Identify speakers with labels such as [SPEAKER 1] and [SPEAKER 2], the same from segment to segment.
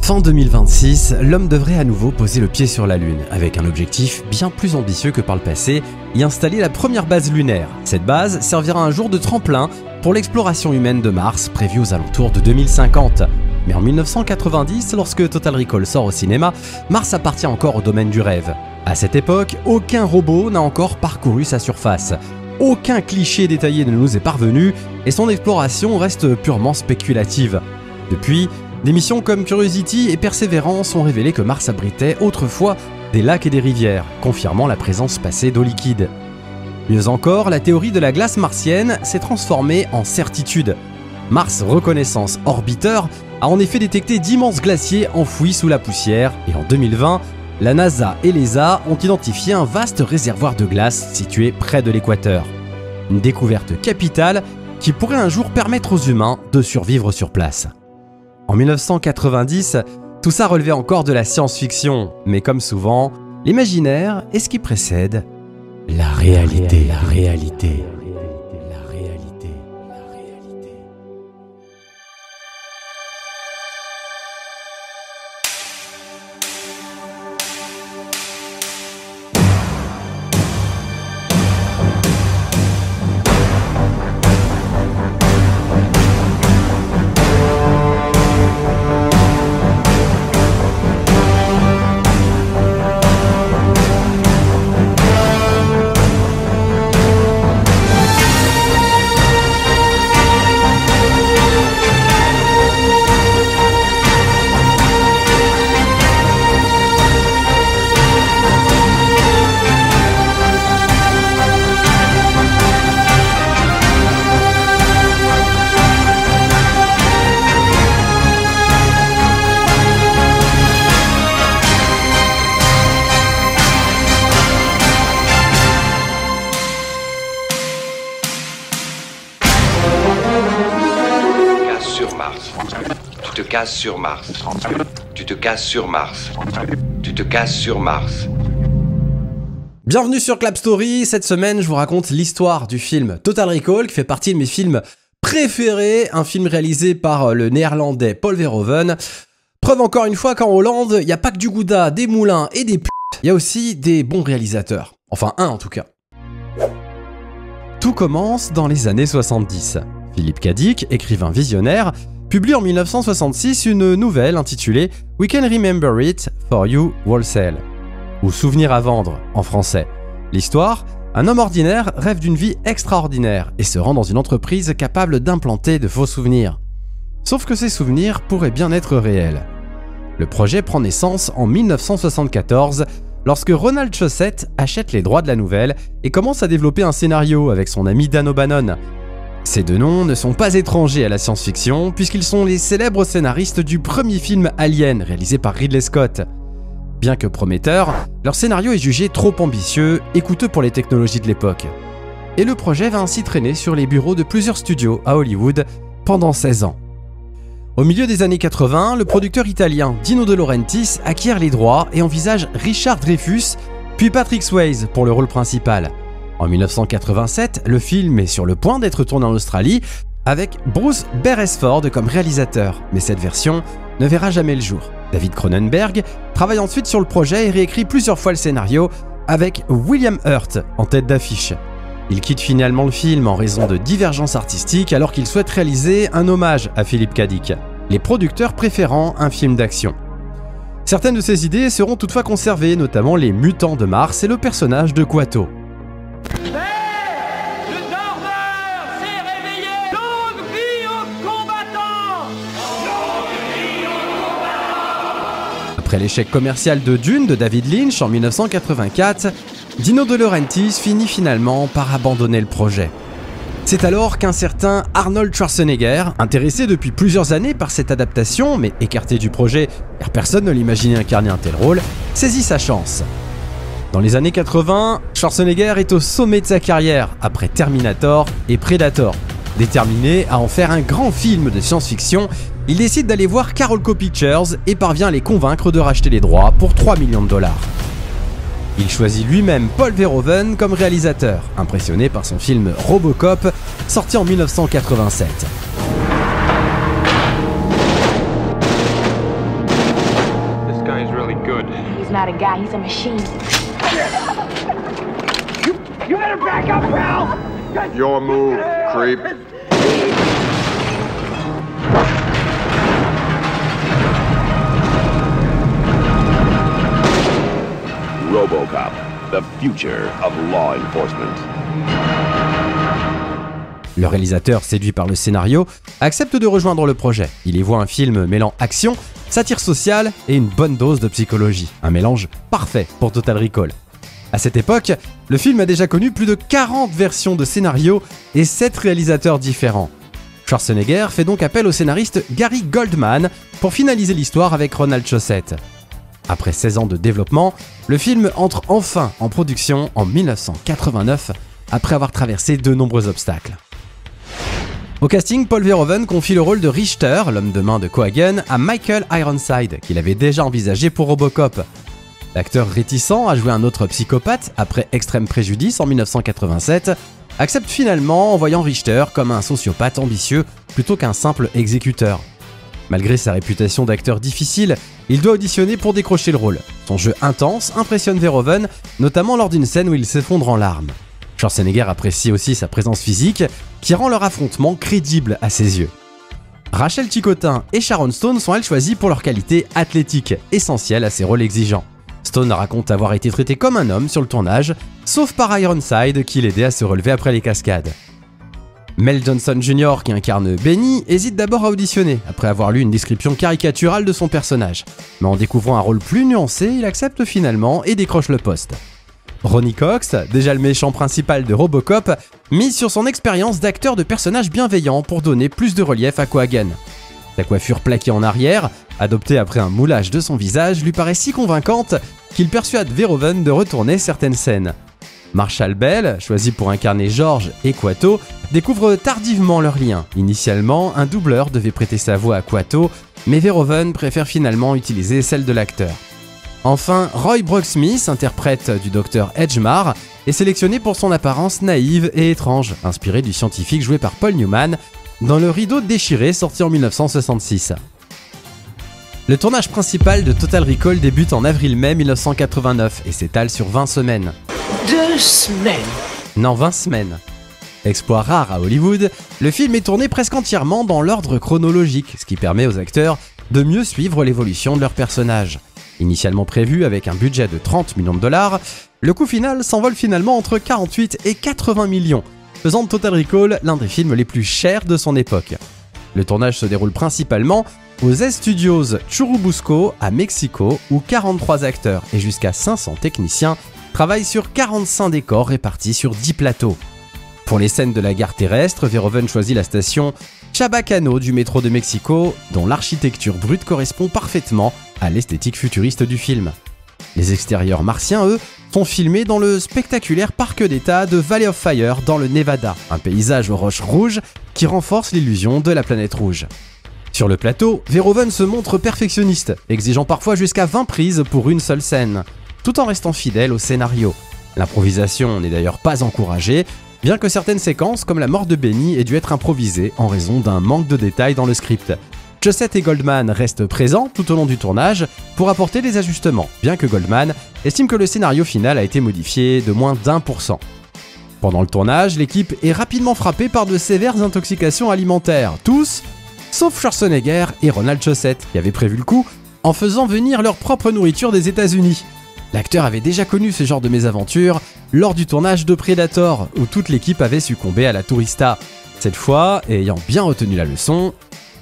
[SPEAKER 1] Fin 2026, l'homme devrait à nouveau poser le pied sur la Lune, avec un objectif bien plus ambitieux que par le passé, y installer la première base lunaire. Cette base servira un jour de tremplin pour l'exploration humaine de Mars, prévue aux alentours de 2050. Mais en 1990, lorsque Total Recall sort au cinéma, Mars appartient encore au domaine du rêve. À cette époque, aucun robot n'a encore parcouru sa surface. Aucun cliché détaillé ne nous est parvenu, et son exploration reste purement spéculative. Depuis, des missions comme Curiosity et Perseverance ont révélé que Mars abritait autrefois des lacs et des rivières, confirmant la présence passée d'eau liquide. Mieux encore, la théorie de la glace martienne s'est transformée en certitude. Mars Reconnaissance Orbiter a en effet détecté d'immenses glaciers enfouis sous la poussière, et en 2020, la NASA et l'ESA ont identifié un vaste réservoir de glace situé près de l'équateur. Une découverte capitale qui pourrait un jour permettre aux humains de survivre sur place. En 1990, tout ça relevait encore de la science-fiction, mais comme souvent, l'imaginaire est ce qui précède la réalité.
[SPEAKER 2] Tu te casses sur Mars. Tu te casses sur Mars. Tu te casses sur Mars.
[SPEAKER 1] Bienvenue sur Clap Story. Cette semaine, je vous raconte l'histoire du film Total Recall, qui fait partie de mes films préférés. Un film réalisé par le néerlandais Paul Verhoeven. Preuve encore une fois qu'en Hollande, il n'y a pas que du gouda, des moulins et des putes. Il y a aussi des bons réalisateurs. Enfin, un en tout cas. Tout commence dans les années 70. Philippe K. Dick, écrivain visionnaire, publie en 1966 une nouvelle intitulée We Can Remember It for You Wholesale, ou Souvenir à vendre en français. L'histoire, un homme ordinaire rêve d'une vie extraordinaire et se rend dans une entreprise capable d'implanter de faux souvenirs. Sauf que ces souvenirs pourraient bien être réels. Le projet prend naissance en 1974 lorsque Ronald Shusett achète les droits de la nouvelle et commence à développer un scénario avec son ami Dan O'Bannon. Ces deux noms ne sont pas étrangers à la science-fiction puisqu'ils sont les célèbres scénaristes du premier film Alien réalisé par Ridley Scott. Bien que prometteur, leur scénario est jugé trop ambitieux et coûteux pour les technologies de l'époque. Et le projet va ainsi traîner sur les bureaux de plusieurs studios à Hollywood pendant 16 ans. Au milieu des années 80, le producteur italien Dino De Laurentiis acquiert les droits et envisage Richard Dreyfuss puis Patrick Swayze pour le rôle principal. En 1987, le film est sur le point d'être tourné en Australie avec Bruce Beresford comme réalisateur, mais cette version ne verra jamais le jour. David Cronenberg travaille ensuite sur le projet et réécrit plusieurs fois le scénario avec William Hurt en tête d'affiche. Il quitte finalement le film en raison de divergences artistiques alors qu'il souhaite réaliser un hommage à Philippe K. Dick, les producteurs préférant un film d'action. Certaines de ces idées seront toutefois conservées, notamment les mutants de Mars et le personnage de Kuato. Après l'échec commercial de Dune de David Lynch en 1984, Dino De Laurentiis finit finalement par abandonner le projet. C'est alors qu'un certain Arnold Schwarzenegger, intéressé depuis plusieurs années par cette adaptation, mais écarté du projet car personne ne l'imaginait incarner un tel rôle, saisit sa chance. Dans les années 80, Schwarzenegger est au sommet de sa carrière après Terminator et Predator. Déterminé à en faire un grand film de science-fiction, il décide d'aller voir Carolco Pictures et parvient à les convaincre de racheter les droits pour 3 millions de $. Il choisit lui-même Paul Verhoeven comme réalisateur, impressionné par son film Robocop, sorti en 1987.
[SPEAKER 3] not a guy, he's a machine.
[SPEAKER 4] You better back up, pal!
[SPEAKER 2] Your move, creep.
[SPEAKER 5] RoboCop, the future of law enforcement.
[SPEAKER 1] Le réalisateur, séduit par le scénario, accepte de rejoindre le projet. Il y voit un film mêlant action, satire sociale et une bonne dose de psychologie. Un mélange parfait pour Total Recall. À cette époque, le film a déjà connu plus de 40 versions de scénario et 7 réalisateurs différents. Schwarzenegger fait donc appel au scénariste Gary Goldman pour finaliser l'histoire avec Ronald Shusett. Après 16 ans de développement, le film entre enfin en production en 1989, après avoir traversé de nombreux obstacles. Au casting, Paul Verhoeven confie le rôle de Richter, l'homme de main de Cohagen, à Michael Ironside, qu'il avait déjà envisagé pour Robocop. L'acteur réticent à jouer un autre psychopathe, après Extrême Préjudice en 1987, accepte finalement en voyant Richter comme un sociopathe ambitieux plutôt qu'un simple exécuteur. Malgré sa réputation d'acteur difficile, il doit auditionner pour décrocher le rôle. Son jeu intense impressionne Verhoeven, notamment lors d'une scène où il s'effondre en larmes. Schwarzenegger apprécie aussi sa présence physique, qui rend leur affrontement crédible à ses yeux. Rachel Ticotin et Sharon Stone sont elles choisies pour leur qualité athlétique, essentielle à ces rôles exigeants. Stone raconte avoir été traité comme un homme sur le tournage, sauf par Ironside qui l'aidait à se relever après les cascades. Mel Johnson Jr., qui incarne Benny, hésite d'abord à auditionner, après avoir lu une description caricaturale de son personnage. Mais en découvrant un rôle plus nuancé, il accepte finalement et décroche le poste. Ronny Cox, déjà le méchant principal de Robocop, mise sur son expérience d'acteur de personnage bienveillant pour donner plus de relief à Cohagen. Sa coiffure plaquée en arrière, adoptée après un moulage de son visage, lui paraît si convaincante qu'il persuade Verhoeven de retourner certaines scènes. Marshall Bell, choisi pour incarner George et Kuato, découvre tardivement leur lien. Initialement, un doubleur devait prêter sa voix à Kuato, mais Verhoeven préfère finalement utiliser celle de l'acteur. Enfin, Roy Brock-Smith, interprète du docteur Edgemar, est sélectionné pour son apparence naïve et étrange, inspirée du scientifique joué par Paul Newman dans Le Rideau déchiré sorti en 1966. Le tournage principal de Total Recall débute en avril-mai 1989 et s'étale sur 20 semaines.
[SPEAKER 4] 2 semaines.
[SPEAKER 1] Non, 20 semaines. Exploit rare à Hollywood, le film est tourné presque entièrement dans l'ordre chronologique, ce qui permet aux acteurs de mieux suivre l'évolution de leurs personnages. Initialement prévu avec un budget de 30 millions de dollars, le coût final s'envole finalement entre 48 et 80 millions, faisant de Total Recall l'un des films les plus chers de son époque. Le tournage se déroule principalement aux S-Studios Churubusco à Mexico, où 43 acteurs et jusqu'à 500 techniciens travaillent sur 45 décors répartis sur 10 plateaux. Pour les scènes de la gare terrestre, Verhoeven choisit la station Chabacano du métro de Mexico, dont l'architecture brute correspond parfaitement à l'esthétique futuriste du film. Les extérieurs martiens, eux, sont filmés dans le spectaculaire parc d'État de Valley of Fire dans le Nevada, un paysage aux roches rouges qui renforce l'illusion de la planète rouge. Sur le plateau, Verhoeven se montre perfectionniste, exigeant parfois jusqu'à 20 prises pour une seule scène, tout en restant fidèle au scénario. L'improvisation n'est d'ailleurs pas encouragée, bien que certaines séquences, comme la mort de Benny, aient dû être improvisées en raison d'un manque de détails dans le script. Shusett et Goldman restent présents tout au long du tournage pour apporter des ajustements, bien que Goldman estime que le scénario final a été modifié de moins d'1%. Pendant le tournage, l'équipe est rapidement frappée par de sévères intoxications alimentaires, tous, sauf Schwarzenegger et Ronald Shusett, qui avaient prévu le coup en faisant venir leur propre nourriture des États-Unis. L'acteur avait déjà connu ce genre de mésaventure lors du tournage de Predator, où toute l'équipe avait succombé à la tourista. Cette fois, ayant bien retenu la leçon,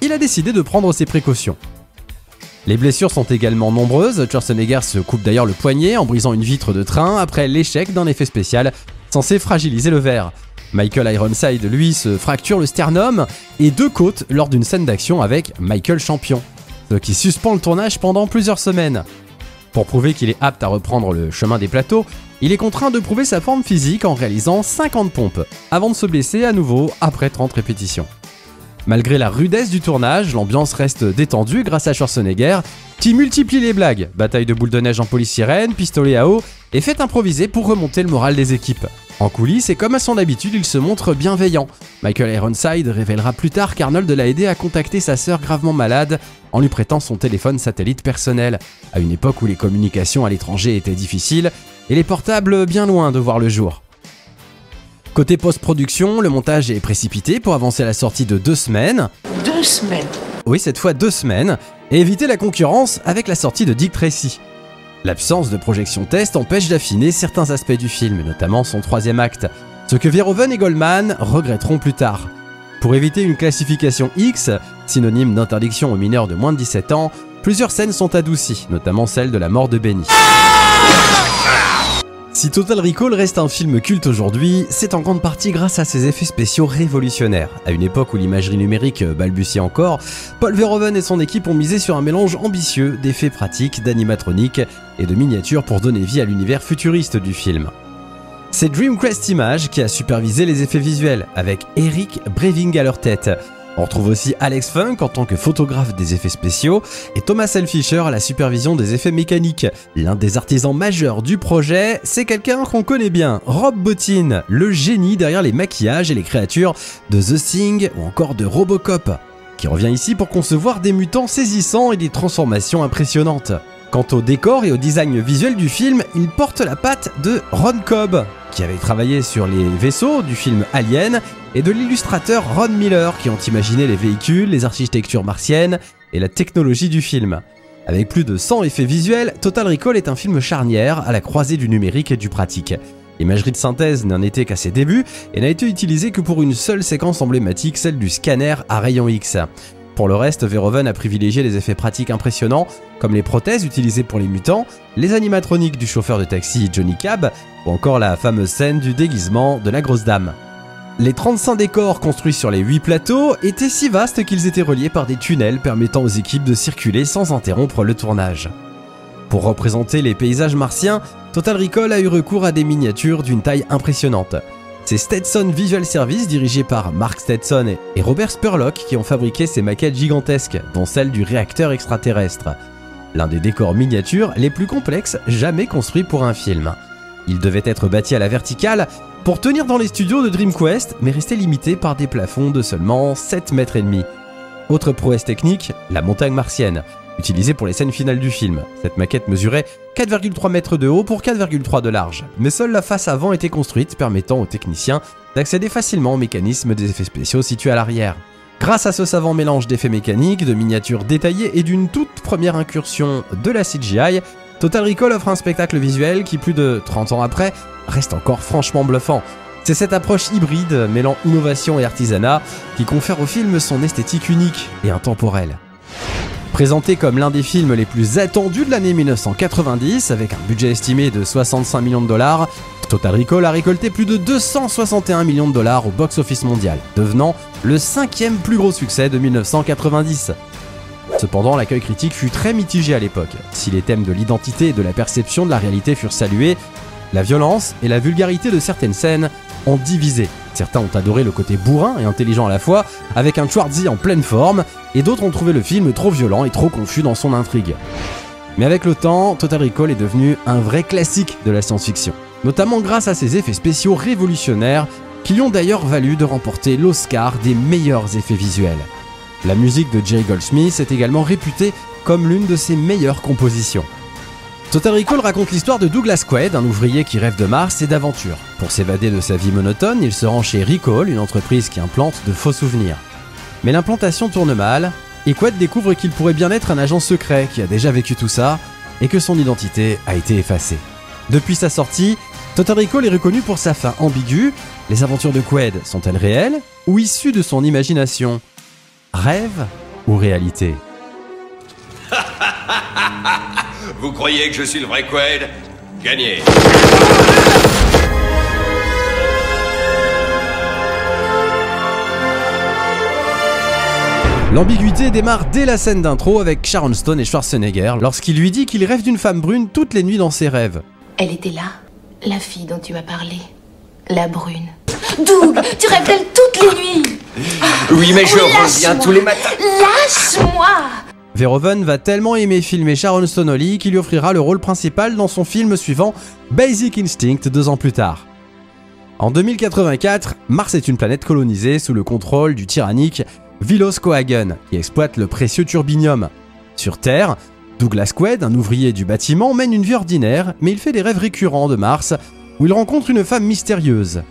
[SPEAKER 1] il a décidé de prendre ses précautions. Les blessures sont également nombreuses, Schwarzenegger se coupe d'ailleurs le poignet en brisant une vitre de train après l'échec d'un effet spécial censé fragiliser le verre. Michael Ironside, lui, se fracture le sternum et 2 côtes lors d'une scène d'action avec Michael Champion, ce qui suspend le tournage pendant plusieurs semaines. Pour prouver qu'il est apte à reprendre le chemin des plateaux, il est contraint de prouver sa forme physique en réalisant 50 pompes, avant de se blesser à nouveau après 30 répétitions. Malgré la rudesse du tournage, l'ambiance reste détendue grâce à Schwarzenegger, qui multiplie les blagues, bataille de boules de neige en police sirène, pistolet à eau, et fait improviser pour remonter le moral des équipes. En coulisses, et comme à son habitude, il se montre bienveillant. Michael Ironside révélera plus tard qu'Arnold l'a aidé à contacter sa sœur gravement malade en lui prêtant son téléphone satellite personnel, à une époque où les communications à l'étranger étaient difficiles et les portables bien loin de voir le jour. Côté post-production, le montage est précipité pour avancer la sortie de 2 semaines.
[SPEAKER 4] 2 semaines.
[SPEAKER 1] Oui, cette fois 2 semaines, et éviter la concurrence avec la sortie de Dick Tracy. L'absence de projection test empêche d'affiner certains aspects du film, notamment son 3e acte, ce que Verhoeven et Goldman regretteront plus tard. Pour éviter une classification X, synonyme d'interdiction aux mineurs de moins de 17 ans, plusieurs scènes sont adoucies, notamment celle de la mort de Benny. Si Total Recall reste un film culte aujourd'hui, c'est en grande partie grâce à ses effets spéciaux révolutionnaires. À une époque où l'imagerie numérique balbutiait encore, Paul Verhoeven et son équipe ont misé sur un mélange ambitieux d'effets pratiques, d'animatroniques et de miniatures pour donner vie à l'univers futuriste du film. C'est Dreamcast Images qui a supervisé les effets visuels, avec Eric Breving à leur tête. On retrouve aussi Alex Funk en tant que photographe des effets spéciaux et Thomas L. Fisher à la supervision des effets mécaniques. L'un des artisans majeurs du projet, c'est quelqu'un qu'on connaît bien, Rob Bottin, le génie derrière les maquillages et les créatures de The Thing ou encore de Robocop, qui revient ici pour concevoir des mutants saisissants et des transformations impressionnantes. Quant au décor et au design visuel du film, il porte la patte de Ron Cobb, qui avait travaillé sur les vaisseaux du film Alien, et de l'illustrateur Ron Miller, qui ont imaginé les véhicules, les architectures martiennes et la technologie du film. Avec plus de 100 effets visuels, Total Recall est un film charnière à la croisée du numérique et du pratique. L'imagerie de synthèse n'en était qu'à ses débuts et n'a été utilisée que pour une seule séquence emblématique, celle du scanner à rayon X. Pour le reste, Verhoeven a privilégié les effets pratiques impressionnants, comme les prothèses utilisées pour les mutants, les animatroniques du chauffeur de taxi Johnny Cab, ou encore la fameuse scène du déguisement de la grosse dame. Les 35 décors construits sur les 8 plateaux étaient si vastes qu'ils étaient reliés par des tunnels permettant aux équipes de circuler sans interrompre le tournage. Pour représenter les paysages martiens, Total Recall a eu recours à des miniatures d'une taille impressionnante. C'est Stetson Visual Service, dirigé par Mark Stetson et Robert Spurlock, qui ont fabriqué ces maquettes gigantesques, dont celle du réacteur extraterrestre. L'un des décors miniatures les plus complexes jamais construits pour un film. Il devait être bâti à la verticale pour tenir dans les studios de DreamQuest, mais rester limité par des plafonds de seulement 7,5 mètres. Autre prouesse technique, la montagne martienne, utilisée pour les scènes finales du film. Cette maquette mesurait 4,3 mètres de haut pour 4,3 de large, mais seule la face avant était construite, permettant aux techniciens d'accéder facilement au mécanisme des effets spéciaux situés à l'arrière. Grâce à ce savant mélange d'effets mécaniques, de miniatures détaillées et d'une toute première incursion de la CGI, Total Recall offre un spectacle visuel qui, plus de 30 ans après, reste encore franchement bluffant. C'est cette approche hybride, mêlant innovation et artisanat, qui confère au film son esthétique unique et intemporelle. Présenté comme l'un des films les plus attendus de l'année 1990, avec un budget estimé de 65 millions de dollars, Total Recall a récolté plus de 261 millions de dollars au box-office mondial, devenant le 5e plus gros succès de 1990. Cependant, l'accueil critique fut très mitigé à l'époque. Si les thèmes de l'identité et de la perception de la réalité furent salués, la violence et la vulgarité de certaines scènes ont divisé. Certains ont adoré le côté bourrin et intelligent à la fois, avec un Schwarzy en pleine forme, et d'autres ont trouvé le film trop violent et trop confus dans son intrigue. Mais avec le temps, Total Recall est devenu un vrai classique de la science-fiction, notamment grâce à ses effets spéciaux révolutionnaires, qui lui ont d'ailleurs valu de remporter l'Oscar des meilleurs effets visuels. La musique de Jerry Goldsmith est également réputée comme l'une de ses meilleures compositions. Total Recall raconte l'histoire de Douglas Quaid, un ouvrier qui rêve de Mars et d'aventure. Pour s'évader de sa vie monotone, il se rend chez Recall, une entreprise qui implante de faux souvenirs. Mais l'implantation tourne mal, et Quaid découvre qu'il pourrait bien être un agent secret qui a déjà vécu tout ça, et que son identité a été effacée. Depuis sa sortie, Total Recall est reconnu pour sa fin ambiguë. Les aventures de Quaid sont-elles réelles ou issues de son imagination? Rêve ou réalité?
[SPEAKER 2] Vous croyez que je suis le vrai Quaid? Gagné.
[SPEAKER 1] L'ambiguïté démarre dès la scène d'intro avec Sharon Stone et Schwarzenegger lorsqu'il lui dit qu'il rêve d'une femme brune toutes les nuits dans ses rêves.
[SPEAKER 3] Elle était là, la fille dont tu m'as parlé, la brune. Doug, tu rêves d'elle toutes les nuits.
[SPEAKER 2] Oui, mais je reviens tous les matins.
[SPEAKER 3] Lâche-moi.
[SPEAKER 1] Verhoeven va tellement aimer filmer Sharon Stone au lit qu'il lui offrira le rôle principal dans son film suivant, Basic Instinct, 2 ans plus tard. En 2084, Mars est une planète colonisée sous le contrôle du tyrannique Vilos Cohagen, qui exploite le précieux turbinium. Sur Terre, Douglas Quaid, un ouvrier du bâtiment, mène une vie ordinaire, mais il fait des rêves récurrents de Mars, où il rencontre une femme mystérieuse.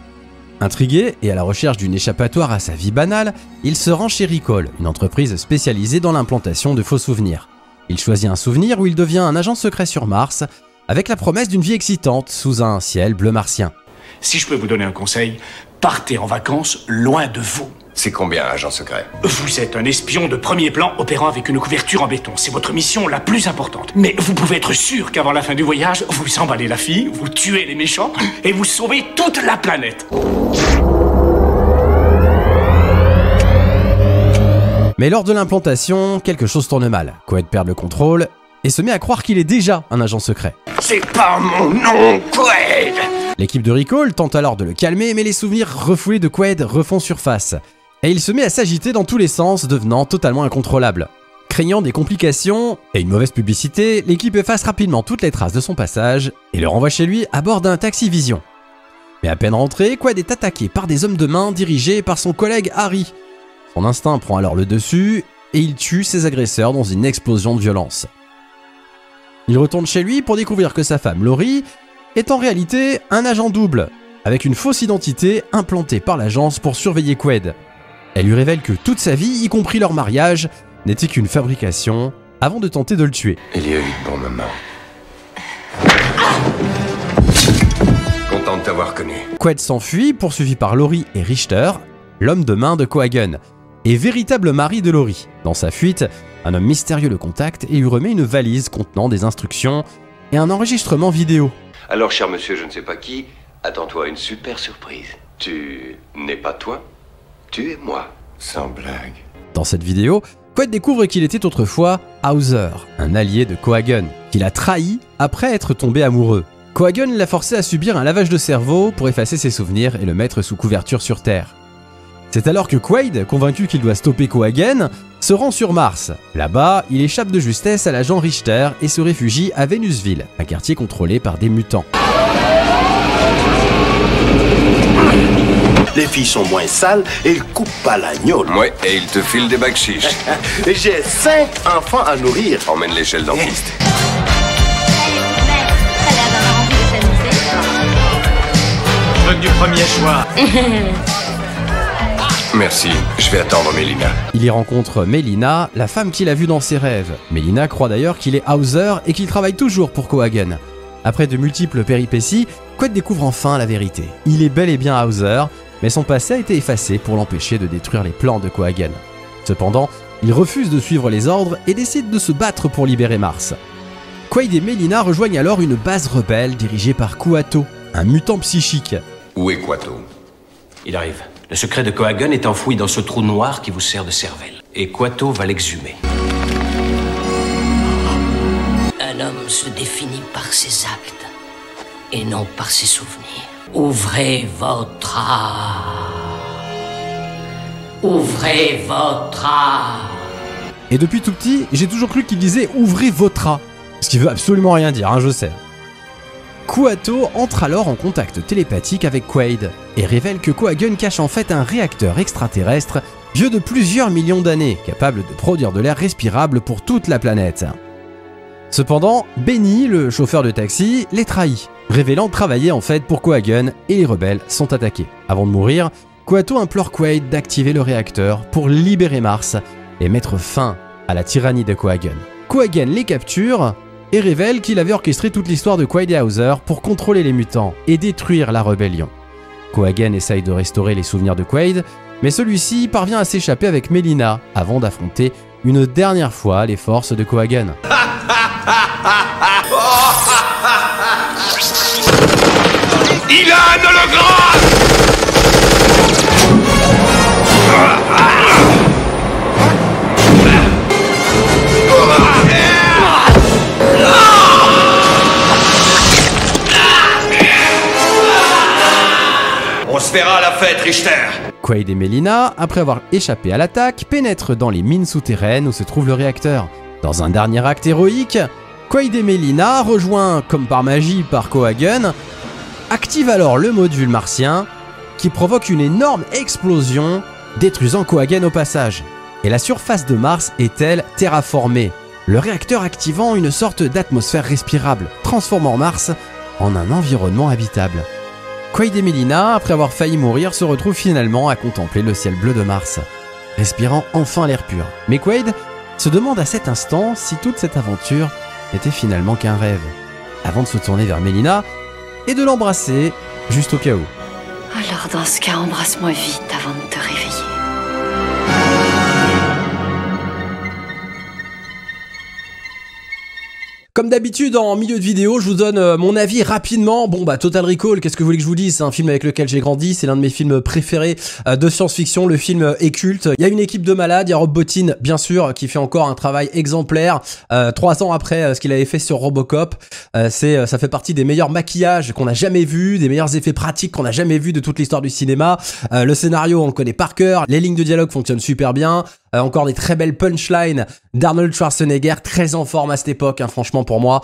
[SPEAKER 1] Intrigué et à la recherche d'une échappatoire à sa vie banale, il se rend chez Recall, une entreprise spécialisée dans l'implantation de faux souvenirs. Il choisit un souvenir où il devient un agent secret sur Mars, avec la promesse d'une vie excitante sous un ciel bleu martien.
[SPEAKER 6] Si je peux vous donner un conseil, partez en vacances loin de vous.
[SPEAKER 2] C'est combien, agent secret?
[SPEAKER 6] Vous êtes un espion de premier plan opérant avec une couverture en béton. C'est votre mission la plus importante. Mais vous pouvez être sûr qu'avant la fin du voyage, vous emballez la fille, vous tuez les méchants et vous sauvez toute la planète.
[SPEAKER 1] Mais lors de l'implantation, quelque chose tourne mal. Quaid perd le contrôle et se met à croire qu'il est déjà un agent secret.
[SPEAKER 6] C'est pas mon nom, Quaid!
[SPEAKER 1] L'équipe de Recall tente alors de le calmer, mais les souvenirs refoulés de Quaid refont surface. Et il se met à s'agiter dans tous les sens, devenant totalement incontrôlable. Craignant des complications et une mauvaise publicité, l'équipe efface rapidement toutes les traces de son passage et le renvoie chez lui à bord d'un taxi Vision. Mais à peine rentré, Quaid est attaqué par des hommes de main dirigés par son collègue Harry. Son instinct prend alors le dessus et il tue ses agresseurs dans une explosion de violence. Il retourne chez lui pour découvrir que sa femme Laurie est en réalité un agent double, avec une fausse identité implantée par l'agence pour surveiller Quaid. Elle lui révèle que toute sa vie, y compris leur mariage, n'était qu'une fabrication, avant de tenter de le tuer.
[SPEAKER 2] Il y a eu de bons moments. Content de t'avoir connu.
[SPEAKER 1] Quaid s'enfuit, poursuivi par Laurie et Richter, l'homme de main de Cohagen, et véritable mari de Laurie. Dans sa fuite, un homme mystérieux le contacte et lui remet une valise contenant des instructions et un enregistrement vidéo.
[SPEAKER 2] Alors, cher monsieur, je ne sais pas qui, attends-toi à une super surprise. Tu n'es pas toi, tu es moi. Sans blague.
[SPEAKER 1] Dans cette vidéo, Quaid découvre qu'il était autrefois Hauser, un allié de Cohagen, qu'il a trahi après être tombé amoureux. Cohagen l'a forcé à subir un lavage de cerveau pour effacer ses souvenirs et le mettre sous couverture sur Terre. C'est alors que Quaid, convaincu qu'il doit stopper Cohagen, se rend sur Mars. Là-bas, il échappe de justesse à l'agent Richter et se réfugie à Venusville, un quartier contrôlé par des mutants.
[SPEAKER 7] Les filles sont moins sales et ils coupent pas l'agneau.
[SPEAKER 2] Ouais, et il te file des bakchiches.
[SPEAKER 7] J'ai 5 enfants à nourrir.
[SPEAKER 2] Emmène-les chez le dentiste.
[SPEAKER 6] Truc du premier choix.
[SPEAKER 2] Merci, je vais attendre Mélina.
[SPEAKER 1] Il y rencontre Mélina, la femme qu'il a vue dans ses rêves. Mélina croit d'ailleurs qu'il est Hauser et qu'il travaille toujours pour Cohagen. Après de multiples péripéties, Quaid découvre enfin la vérité. Il est bel et bien Hauser, mais son passé a été effacé pour l'empêcher de détruire les plans de Cohagen. Cependant, il refuse de suivre les ordres et décide de se battre pour libérer Mars. Quaid et Mélina rejoignent alors une base rebelle dirigée par Kuato, un mutant psychique.
[SPEAKER 2] Où est Quato?
[SPEAKER 8] Il arrive. Le secret de Cohagen est enfoui dans ce trou noir qui vous sert de cervelle. Et Quato va l'exhumer.
[SPEAKER 9] Un homme se définit par ses actes et non par ses souvenirs. Ouvrez votre âme. Ouvrez votre âme.
[SPEAKER 1] Et depuis tout petit, j'ai toujours cru qu'il disait « ouvrez votre âme », ce qui veut absolument rien dire, hein, je sais. Kuato entre alors en contact télépathique avec Quaid et révèle que Cohagen cache en fait un réacteur extraterrestre vieux de plusieurs millions d'années, capable de produire de l'air respirable pour toute la planète. Cependant, Benny, le chauffeur de taxi, les trahit, révélant travailler en fait pour Cohagen et les rebelles sont attaqués. Avant de mourir, Kuato implore Quaid d'activer le réacteur pour libérer Mars et mettre fin à la tyrannie de Cohagen. Cohagen les capture et révèle qu'il avait orchestré toute l'histoire de Quaid et Hauser pour contrôler les mutants et détruire la rébellion. Cohagen essaye de restaurer les souvenirs de Quaid, mais celui-ci parvient à s'échapper avec Mélina avant d'affronter une dernière fois les forces de Cohagen.
[SPEAKER 5] Il a un hologramme!
[SPEAKER 6] On se verra à la fête, Richter.
[SPEAKER 1] Quaid et Mélina, après avoir échappé à l'attaque, pénètrent dans les mines souterraines où se trouve le réacteur. Dans un dernier acte héroïque, Quaid et Mélina, rejoints comme par magie par Cohagen, activent alors le module martien qui provoque une énorme explosion, détruisant Cohagen au passage. Et la surface de Mars est-elle terraformée, le réacteur activant une sorte d'atmosphère respirable, transformant Mars en un environnement habitable. Quaid et Melina, après avoir failli mourir, se retrouvent finalement à contempler le ciel bleu de Mars, respirant enfin l'air pur. Mais Quaid se demande à cet instant si toute cette aventure n'était finalement qu'un rêve, avant de se tourner vers Melina et de l'embrasser, juste au cas où.
[SPEAKER 10] Alors dans ce cas, embrasse-moi vite avant de te réveiller.
[SPEAKER 1] Comme d'habitude en milieu de vidéo, je vous donne mon avis rapidement. Bon bah Total Recall, qu'est-ce que vous voulez que je vous dise? C'est un film avec lequel j'ai grandi, c'est l'un de mes films préférés de science-fiction, le film est culte. Il y a une équipe de malades, il y a Rob Bottin bien sûr qui fait encore un travail exemplaire 3 ans après ce qu'il avait fait sur Robocop. Ça fait partie des meilleurs maquillages qu'on a jamais vus, des meilleurs effets pratiques qu'on a jamais vus de toute l'histoire du cinéma. Le scénario on le connaît par cœur, les lignes de dialogue fonctionnent super bien. Encore des très belles punchlines d'Arnold Schwarzenegger, très en forme à cette époque, hein, franchement pour moi.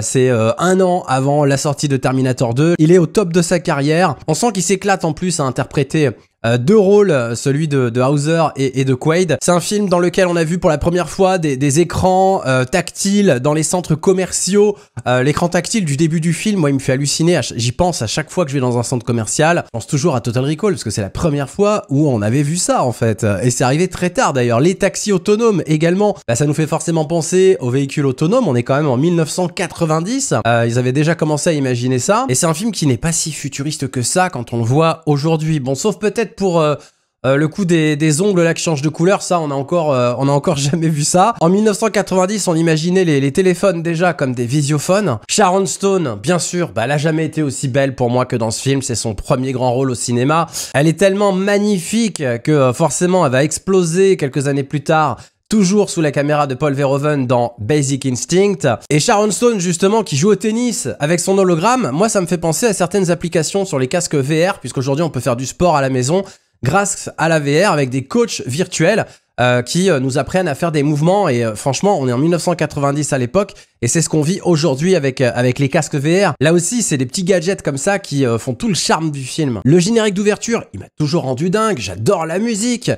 [SPEAKER 1] C'est 1 an avant la sortie de Terminator 2. Il est au top de sa carrière. On sent qu'il s'éclate en plus à interpréter 2 rôles, celui de Hauser et de Quaid. C'est un film dans lequel on a vu pour la première fois des écrans tactiles dans les centres commerciaux. L'écran tactile du début du film, moi il me fait halluciner, j'y pense à chaque fois que je vais dans un centre commercial. Je pense toujours à Total Recall parce que c'est la première fois où on avait vu ça en fait. Et c'est arrivé très tard d'ailleurs. Les taxis autonomes également, bah, ça nous fait forcément penser aux véhicules autonomes. On est quand même en 1990. Ils avaient déjà commencé à imaginer ça. Et c'est un film qui n'est pas si futuriste que ça quand on le voit aujourd'hui. Bon, sauf peut-être pour le coup des ongles là qui changent de couleur, ça on a encore jamais vu ça. En 1990 on imaginait les téléphones déjà comme des visiophones. Sharon Stone bien sûr, bah, elle a jamais été aussi belle pour moi que dans ce film, c'est son premier grand rôle au cinéma. Elle est tellement magnifique que forcément elle va exploser quelques années plus tard, toujours sous la caméra de Paul Verhoeven dans Basic Instinct. Et Sharon Stone justement qui joue au tennis avec son hologramme, moi ça me fait penser à certaines applications sur les casques VR, puisqu'aujourd'hui on peut faire du sport à la maison grâce à la VR avec des coachs virtuels qui nous apprennent à faire des mouvements. Et franchement on est en 1990 à l'époque et c'est ce qu'on vit aujourd'hui avec les casques VR. Là aussi c'est des petits gadgets comme ça qui font tout le charme du film. Le générique d'ouverture il m'a toujours rendu dingue, j'adore la musique.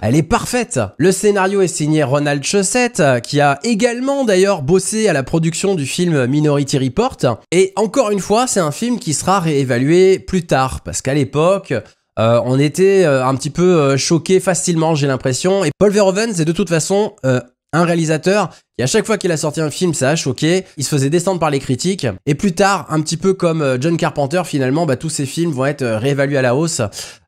[SPEAKER 1] Elle est parfaite. Le scénario est signé Ronald Shusett, qui a également d'ailleurs bossé à la production du film Minority Report. Et encore une fois, c'est un film qui sera réévalué plus tard, parce qu'à l'époque, on était un petit peu choqués facilement, j'ai l'impression. Et Paul Verhoeven, c'est de toute façon un réalisateur qui à chaque fois qu'il a sorti un film, ça a choqué. Il se faisait descendre par les critiques. Et plus tard, un petit peu comme John Carpenter, finalement, bah, tous ces films vont être réévalués à la hausse.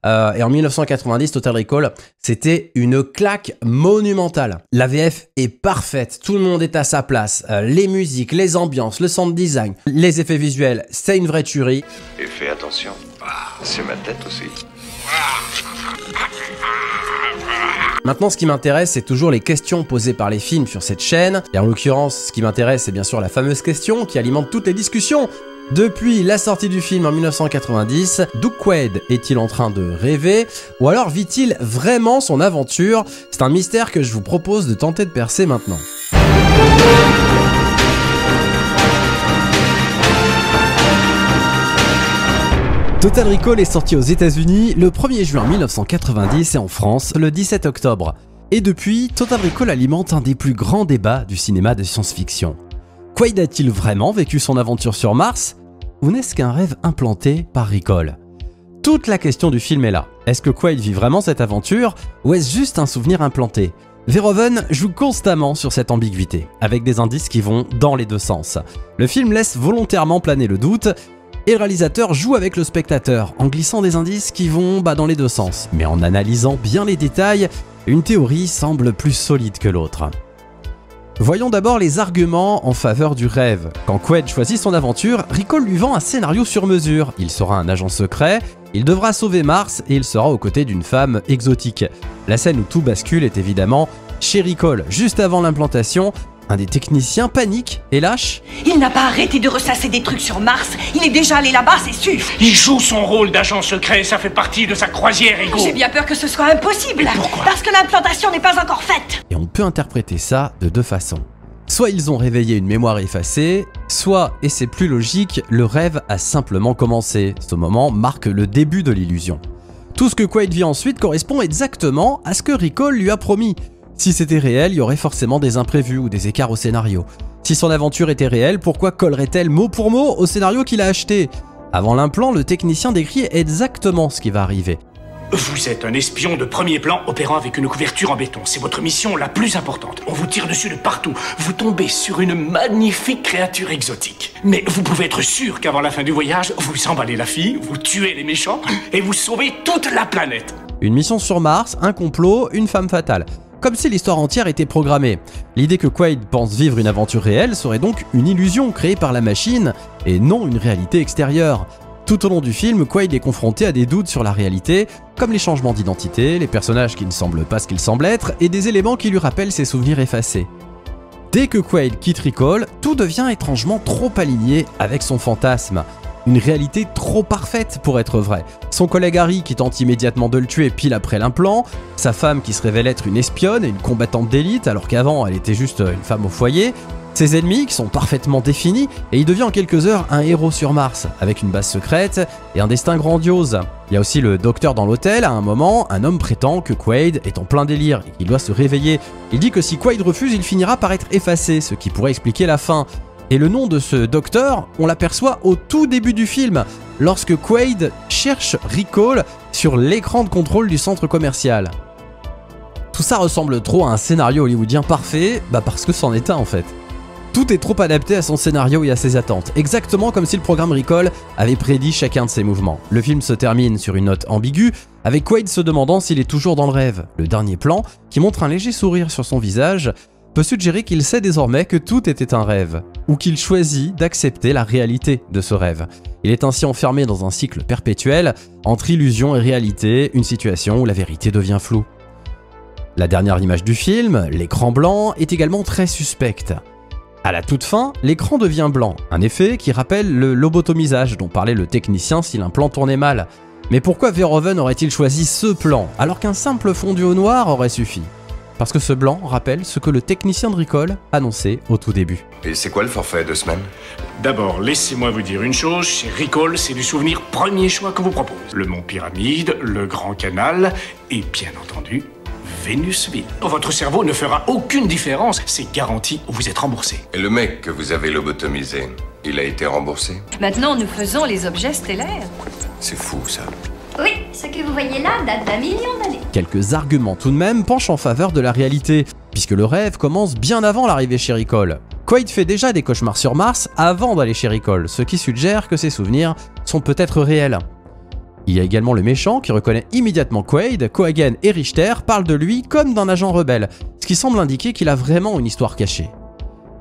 [SPEAKER 1] Et en 1990, Total Recall, c'était une claque monumentale. La VF est parfaite, tout le monde est à sa place. Les musiques, les ambiances, le sound design, les effets visuels, c'est une vraie tuerie.
[SPEAKER 2] Et fais attention, c'est ma tête aussi.
[SPEAKER 1] Maintenant, ce qui m'intéresse, c'est toujours les questions posées par les films sur cette chaîne. Et en l'occurrence, ce qui m'intéresse, c'est bien sûr la fameuse question qui alimente toutes les discussions. Depuis la sortie du film en 1990, Doug Quaid est-il en train de rêver? Ou alors vit-il vraiment son aventure? C'est un mystère que je vous propose de tenter de percer maintenant. Total Recall est sorti aux États-Unis le 1er juin 1990 et en France le 17 octobre. Et depuis, Total Recall alimente un des plus grands débats du cinéma de science-fiction. Quaid a-t-il vraiment vécu son aventure sur Mars? Ou n'est-ce qu'un rêve implanté par Recall? Toute la question du film est là. Est-ce que Quaid vit vraiment cette aventure ou est-ce juste un souvenir implanté? Verhoeven joue constamment sur cette ambiguïté, avec des indices qui vont dans les deux sens. Le film laisse volontairement planer le doute, et le réalisateur joue avec le spectateur, en glissant des indices qui vont dans les deux sens. Mais en analysant bien les détails, une théorie semble plus solide que l'autre. Voyons d'abord les arguments en faveur du rêve. Quand Quaid choisit son aventure, Recall lui vend un scénario sur mesure. Il sera un agent secret, il devra sauver Mars et il sera aux côtés d'une femme exotique. La scène où tout bascule est évidemment chez Recall, juste avant l'implantation. Un des techniciens panique et lâche.
[SPEAKER 10] Il n'a pas arrêté de ressasser des trucs sur Mars. Il est déjà allé là-bas, c'est sûr.
[SPEAKER 6] Il joue son rôle d'agent secret, ça fait partie de sa croisière égo.
[SPEAKER 10] J'ai bien peur que ce soit impossible.
[SPEAKER 6] Et pourquoi?
[SPEAKER 10] Parce que l'implantation n'est pas encore faite.
[SPEAKER 1] Et on peut interpréter ça de deux façons. Soit ils ont réveillé une mémoire effacée, Soit, et c'est plus logique, le rêve a simplement commencé. Ce moment marque le début de l'illusion. Tout ce que Quaid vit ensuite correspond exactement à ce que Recall lui a promis. Si c'était réel, il y aurait forcément des imprévus ou des écarts au scénario. Si son aventure était réelle, pourquoi collerait-elle mot pour mot au scénario qu'il a acheté? Avant l'implant, le technicien décrit exactement ce qui va arriver.
[SPEAKER 6] Vous êtes un espion de premier plan opérant avec une couverture en béton. C'est votre mission la plus importante. On vous tire dessus de partout. Vous tombez sur une magnifique créature exotique. Mais vous pouvez être sûr qu'avant la fin du voyage, vous emballez la fille, vous tuez les méchants et vous sauvez toute la planète.
[SPEAKER 1] Une mission sur Mars, un complot, une femme fatale. Comme si l'histoire entière était programmée. L'idée que Quaid pense vivre une aventure réelle serait donc une illusion créée par la machine et non une réalité extérieure. Tout au long du film, Quaid est confronté à des doutes sur la réalité, comme les changements d'identité, les personnages qui ne semblent pas ce qu'ils semblent être, et des éléments qui lui rappellent ses souvenirs effacés. Dès que Quaid quitte Recall, tout devient étrangement trop aligné avec son fantasme. Une réalité trop parfaite pour être vraie. Son collègue Harry qui tente immédiatement de le tuer pile après l'implant, sa femme qui se révèle être une espionne et une combattante d'élite alors qu'avant elle était juste une femme au foyer, ses ennemis qui sont parfaitement définis, et il devient en quelques heures un héros sur Mars, avec une base secrète et un destin grandiose. Il y a aussi le docteur dans l'hôtel, à un moment, un homme prétend que Quaid est en plein délire et qu'il doit se réveiller. Il dit que si Quaid refuse, il finira par être effacé, ce qui pourrait expliquer la fin. Et le nom de ce docteur, on l'aperçoit au tout début du film, lorsque Quaid cherche Recall sur l'écran de contrôle du centre commercial. Tout ça ressemble trop à un scénario hollywoodien parfait, parce que c'en est un en fait. Tout est trop adapté à son scénario et à ses attentes, exactement comme si le programme Recall avait prédit chacun de ses mouvements. Le film se termine sur une note ambiguë, avec Quaid se demandant s'il est toujours dans le rêve. Le dernier plan, qui montre un léger sourire sur son visage, peut suggérer qu'il sait désormais que tout était un rêve, ou qu'il choisit d'accepter la réalité de ce rêve. Il est ainsi enfermé dans un cycle perpétuel, entre illusion et réalité, une situation où la vérité devient floue. La dernière image du film, l'écran blanc, est également très suspecte. À la toute fin, l'écran devient blanc, un effet qui rappelle le lobotomisage dont parlait le technicien si l'implant tournait mal. Mais pourquoi Verhoeven aurait-il choisi ce plan, alors qu'un simple fondu au noir aurait suffi? Parce que ce blanc rappelle ce que le technicien de Recall annonçait au tout début.
[SPEAKER 2] Et c'est quoi le forfait 2 semaines?
[SPEAKER 6] D'abord, laissez-moi vous dire une chose, chez Recall, c'est du souvenir premier choix qu'on vous propose. Le Mont Pyramide, le Grand Canal, et bien entendu, Vénusville. Votre cerveau ne fera aucune différence, c'est garanti, vous êtes remboursé.
[SPEAKER 2] Et le mec que vous avez lobotomisé, il a été remboursé?
[SPEAKER 10] Maintenant, nous faisons les objets stellaires.
[SPEAKER 2] C'est fou ça.
[SPEAKER 11] Oui, ce que vous voyez là date d'1 million d'années.
[SPEAKER 1] Quelques arguments tout de même penchent en faveur de la réalité, puisque le rêve commence bien avant l'arrivée chez Recall. Quaid fait déjà des cauchemars sur Mars avant d'aller chez Recall, ce qui suggère que ses souvenirs sont peut-être réels. Il y a également le méchant qui reconnaît immédiatement Quaid, Cohagen et Richter parlent de lui comme d'un agent rebelle, ce qui semble indiquer qu'il a vraiment une histoire cachée.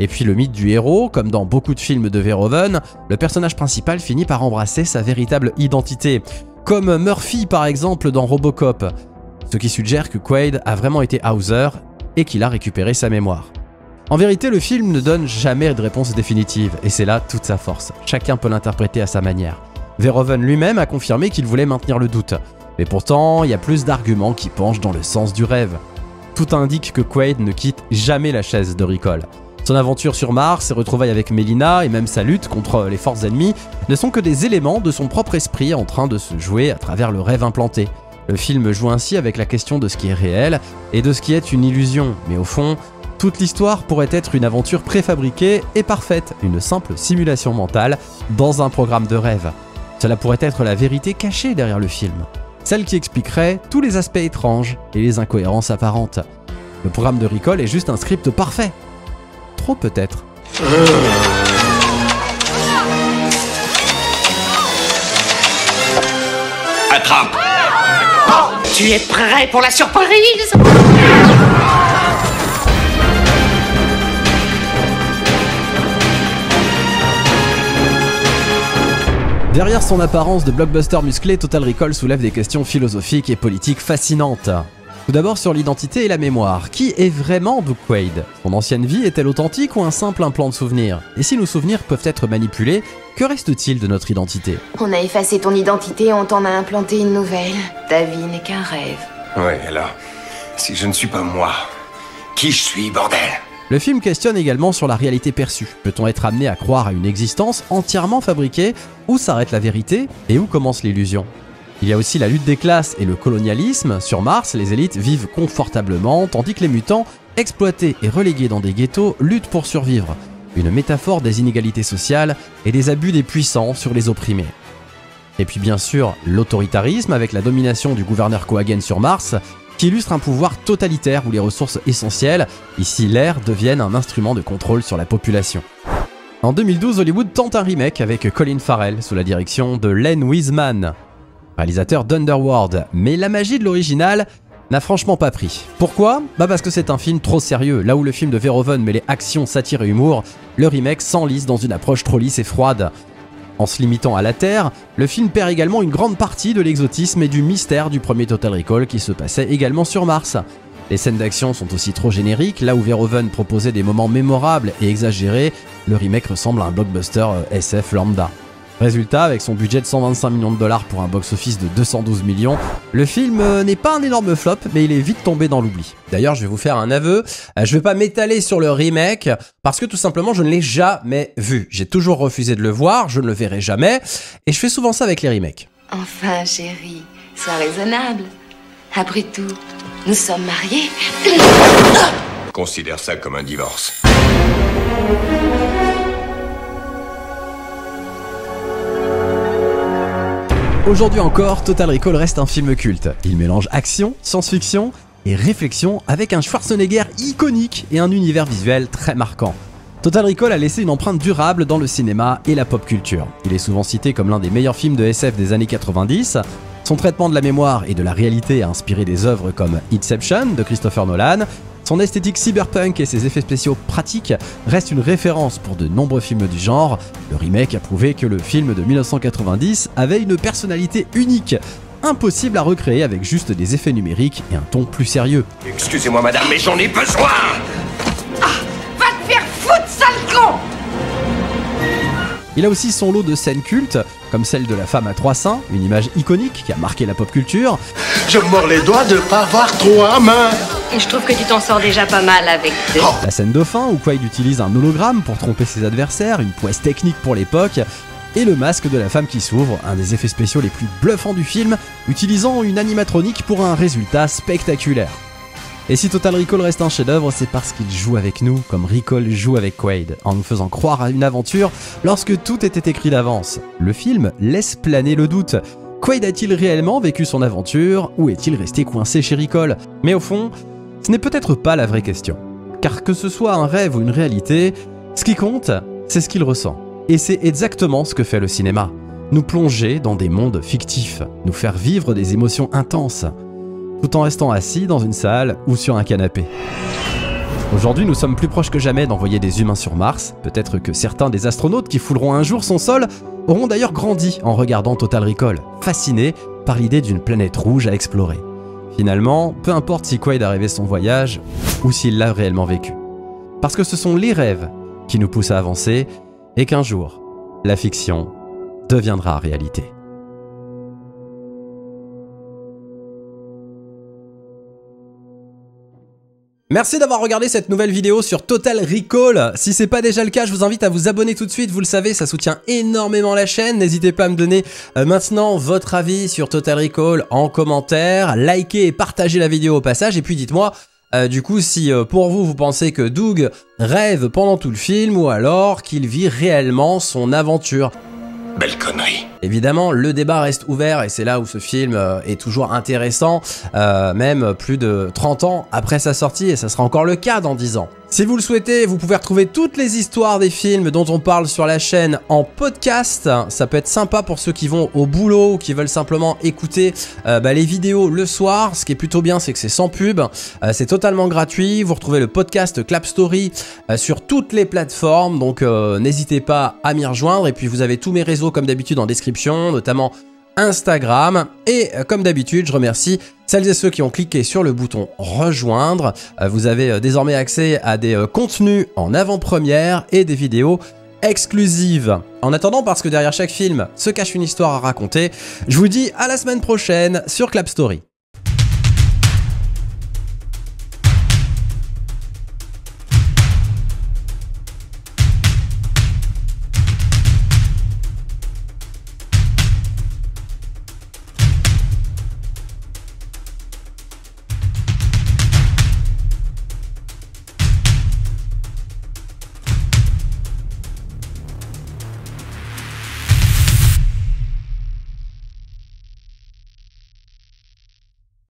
[SPEAKER 1] Et puis le mythe du héros, comme dans beaucoup de films de Verhoeven, le personnage principal finit par embrasser sa véritable identité, comme Murphy par exemple dans Robocop, ce qui suggère que Quaid a vraiment été Hauser et qu'il a récupéré sa mémoire. En vérité, le film ne donne jamais de réponse définitive, et c'est là toute sa force, chacun peut l'interpréter à sa manière. Verhoeven lui-même a confirmé qu'il voulait maintenir le doute, mais pourtant il y a plus d'arguments qui penchent dans le sens du rêve. Tout indique que Quaid ne quitte jamais la chaise de Recall. Son aventure sur Mars, ses retrouvailles avec Melina et même sa lutte contre les forces ennemies ne sont que des éléments de son propre esprit en train de se jouer à travers le rêve implanté. Le film joue ainsi avec la question de ce qui est réel et de ce qui est une illusion, mais au fond, toute l'histoire pourrait être une aventure préfabriquée et parfaite, une simple simulation mentale dans un programme de rêve. Cela pourrait être la vérité cachée derrière le film, celle qui expliquerait tous les aspects étranges et les incohérences apparentes. Le programme de Recall est juste un script parfait. Trop peut-être.
[SPEAKER 5] Attrape!
[SPEAKER 9] Tu es prêt pour la surprise?
[SPEAKER 1] Derrière son apparence de blockbuster musclé, Total Recall soulève des questions philosophiques et politiques fascinantes. Tout d'abord sur l'identité et la mémoire. Qui est vraiment Doug Quaid? Son ancienne vie est-elle authentique ou un simple implant de souvenirs? Et si nos souvenirs peuvent être manipulés, que reste-t-il de notre identité?
[SPEAKER 3] On a effacé ton identité et on t'en a implanté une nouvelle. Ta vie n'est qu'un rêve.
[SPEAKER 2] Ouais, alors, si je ne suis pas moi, qui je suis, bordel?
[SPEAKER 1] Le film questionne également sur la réalité perçue. Peut-on être amené à croire à une existence entièrement fabriquée? Où s'arrête la vérité et où commence l'illusion? Il y a aussi la lutte des classes et le colonialisme. Sur Mars, les élites vivent confortablement, tandis que les mutants, exploités et relégués dans des ghettos, luttent pour survivre. Une métaphore des inégalités sociales et des abus des puissants sur les opprimés. Et puis bien sûr, l'autoritarisme avec la domination du gouverneur Cohagen sur Mars, qui illustre un pouvoir totalitaire où les ressources essentielles, ici l'air, deviennent un instrument de contrôle sur la population. En 2012, Hollywood tente un remake avec Colin Farrell sous la direction de Len Wiseman, réalisateur d'Underworld, mais la magie de l'original n'a franchement pas pris. Pourquoi? Parce que c'est un film trop sérieux. Là où le film de Verhoeven mêlait action, satire et humour, le remake s'enlise dans une approche trop lisse et froide. En se limitant à la Terre, le film perd également une grande partie de l'exotisme et du mystère du premier Total Recall qui se passait également sur Mars. Les scènes d'action sont aussi trop génériques, là où Verhoeven proposait des moments mémorables et exagérés, le remake ressemble à un blockbuster SF lambda. Résultat, avec son budget de 125 millions de dollars pour un box-office de 212 millions, le film n'est pas un énorme flop, mais il est vite tombé dans l'oubli. D'ailleurs, je vais vous faire un aveu, je vais pas m'étaler sur le remake, parce que tout simplement, je ne l'ai jamais vu. J'ai toujours refusé de le voir, je ne le verrai jamais, et je fais souvent ça avec les remakes.
[SPEAKER 3] Enfin, chérie, sois raisonnable. Après tout, nous sommes mariés.
[SPEAKER 2] Considère ça comme un divorce.
[SPEAKER 1] Aujourd'hui encore, Total Recall reste un film culte. Il mélange action, science-fiction et réflexion avec un Schwarzenegger iconique et un univers visuel très marquant. Total Recall a laissé une empreinte durable dans le cinéma et la pop culture. Il est souvent cité comme l'un des meilleurs films de SF des années 90. Son traitement de la mémoire et de la réalité a inspiré des œuvres comme Inception de Christopher Nolan. Son esthétique cyberpunk et ses effets spéciaux pratiques restent une référence pour de nombreux films du genre. Le remake a prouvé que le film de 1990 avait une personnalité unique, impossible à recréer avec juste des effets numériques et un ton plus sérieux.
[SPEAKER 2] Excusez-moi madame, mais j'en ai besoin!
[SPEAKER 10] Va te faire foutre, sale con!
[SPEAKER 1] Il a aussi son lot de scènes cultes, comme celle de la femme à 3 seins, une image iconique qui a marqué la pop culture.
[SPEAKER 7] Je me mords les doigts de pas avoir 3 mains.
[SPEAKER 11] Et je trouve que tu t'en sors déjà pas mal avec 2.
[SPEAKER 1] La scène de fin où Quaid utilise un hologramme pour tromper ses adversaires, une prouesse technique pour l'époque, et le masque de la femme qui s'ouvre, un des effets spéciaux les plus bluffants du film, utilisant une animatronique pour un résultat spectaculaire. Et si Total Recall reste un chef-d'œuvre, c'est parce qu'il joue avec nous, comme Recall joue avec Quaid, en nous faisant croire à une aventure lorsque tout était écrit d'avance. Le film laisse planer le doute. Quaid a-t-il réellement vécu son aventure, ou est-il resté coincé chez Recall? Mais au fond, ce n'est peut-être pas la vraie question. Car que ce soit un rêve ou une réalité, ce qui compte, c'est ce qu'il ressent. Et c'est exactement ce que fait le cinéma. Nous plonger dans des mondes fictifs, nous faire vivre des émotions intenses, tout en restant assis dans une salle ou sur un canapé. Aujourd'hui, nous sommes plus proches que jamais d'envoyer des humains sur Mars. Peut-être que certains des astronautes qui fouleront un jour son sol auront d'ailleurs grandi en regardant Total Recall, fascinés par l'idée d'une planète rouge à explorer. Finalement, peu importe si Quaid a rêvé son voyage ou s'il l'a réellement vécu. Parce que ce sont les rêves qui nous poussent à avancer et qu'un jour, la fiction deviendra réalité. Merci d'avoir regardé cette nouvelle vidéo sur Total Recall. Si c'est pas déjà le cas, je vous invite à vous abonner tout de suite. Vous le savez, ça soutient énormément la chaîne. N'hésitez pas à me donner maintenant votre avis sur Total Recall en commentaire. Likez et partagez la vidéo au passage. Et puis dites-moi du coup si pour vous, vous pensez que Doug rêve pendant tout le film ou alors qu'il vit réellement son aventure.
[SPEAKER 2] Belle connerie.
[SPEAKER 1] Évidemment, le débat reste ouvert et c'est là où ce film est toujours intéressant, même plus de 30 ans après sa sortie, et ça sera encore le cas dans 10 ans. Si vous le souhaitez, vous pouvez retrouver toutes les histoires des films dont on parle sur la chaîne en podcast. Ça peut être sympa pour ceux qui vont au boulot ou qui veulent simplement écouter les vidéos le soir. Ce qui est plutôt bien, c'est que c'est sans pub, c'est totalement gratuit. Vous retrouvez le podcast Clap Story sur toutes les plateformes, donc n'hésitez pas à m'y rejoindre. Et puis vous avez tous mes réseaux comme d'habitude en description, notamment Instagram. Et comme d'habitude, je remercie celles et ceux qui ont cliqué sur le bouton rejoindre. Vous avez désormais accès à des contenus en avant-première et des vidéos exclusives. En attendant, parce que derrière chaque film se cache une histoire à raconter, je vous dis à la semaine prochaine sur Clap Story.